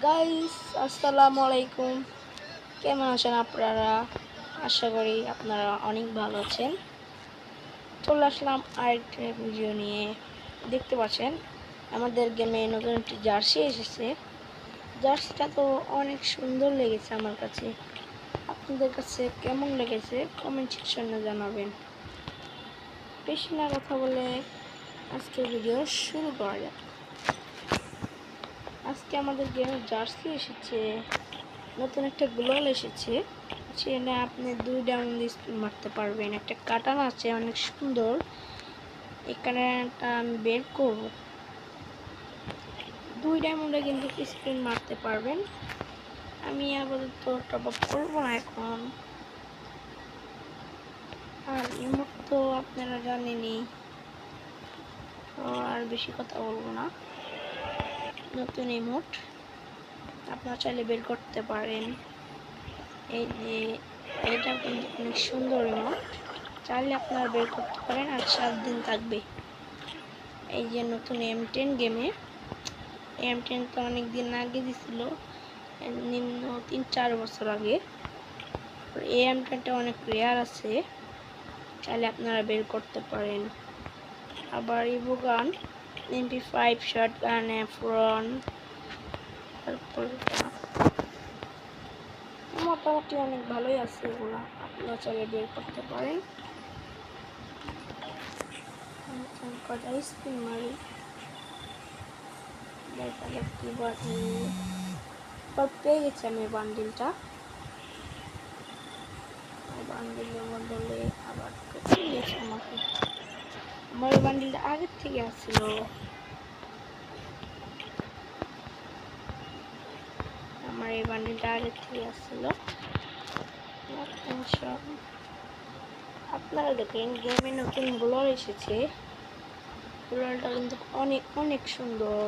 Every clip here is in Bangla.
গাইস, আসসালামু আলাইকুম। কেমন আছেন আপনারা? আশা করি আপনারা অনেক ভালো আছেন। চলে আসলাম আরেকটা ভিডিও নিয়ে। দেখতে পাচ্ছেন আমাদের গেমে নতুন একটি জার্সি এসেছে। জার্সিটা তো অনেক সুন্দর লেগেছে আমার কাছে। আপনাদের কাছে কেমন লেগেছে কমেন্ট সেকশনে জানাবেন। বেশি না কথা বলে আজকের ভিডিও শুরু করা যাক। আজকে আমাদের গেমে জার্সি এসেছে, নতুন একটা গ্লোয়াল এসেছে। সেখানে আপনি 2 ডায়মন্ড স্পিন মারতে পারবেন। একটা কাটান আছে অনেক সুন্দর, এখানে আমি বের করব। 2 ডায়মন্ডে কিন্তু স্পিন মারতে পারবেন। আমি আপাতত টপ আপ করবো না এখন। আর ইমোট তো আপনারা জানেনই, তো আর বেশি কথা বলবো না। নতুন ইমোট আপনারা চাইলে বের করতে পারেন। এই যে এটা কিন্তু অনেক সুন্দর ইমোট, চাইলে আপনারা বের করতে পারেন। আর 7 দিন থাকবে। এই যে নতুন M10 গেমে, M10 তো অনেক দিন আগে দিছিল, নিম্ন 3-4 বছর আগে। এই M10টা অনেক রেয়ার আছে, চাইলে আপনারা বের করতে পারেন। আবার ইভোগান, MP5 শটগান, এফরন, তারপর মোটামুটি অনেক ভালোই আছে এগুলা, আপনারা চাইলে বের করতে পারেন। কটা স্পিন মারি, দেখা যাক কি বাড়ি। পেয়ে গেছি আমি বান্ডিলটা। বান্ডিলের বদলে আবার দিয়েছে আমাকে। আমার এই বান্ডিলটা আগের থেকে আসছিল। আপনারা দেখেন গেমে নতুন গ্লোয়াল এসেছে। গ্লোয়ালটা কিন্তু অনেক অনেক সুন্দর,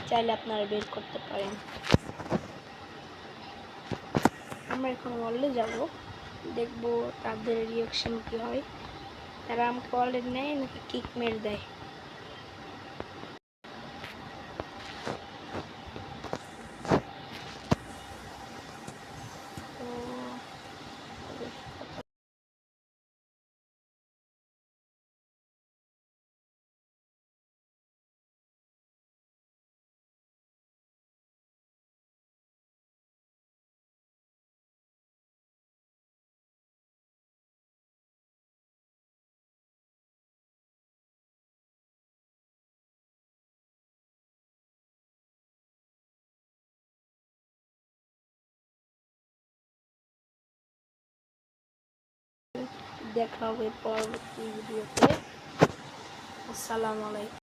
চাইলে আপনারা বের করতে পারেন। আমরা এখন ওয়ার্ল্ডে যাব, দেখব তাদের রিয়াকশন কি হয়। তারা আমাকে ওয়ার্ল্ডে নেয় নাকি কিক মেরে দেয়। দেখা হবে পরবর্তী ভিডিওতে। আসসালামু আলাইকুম।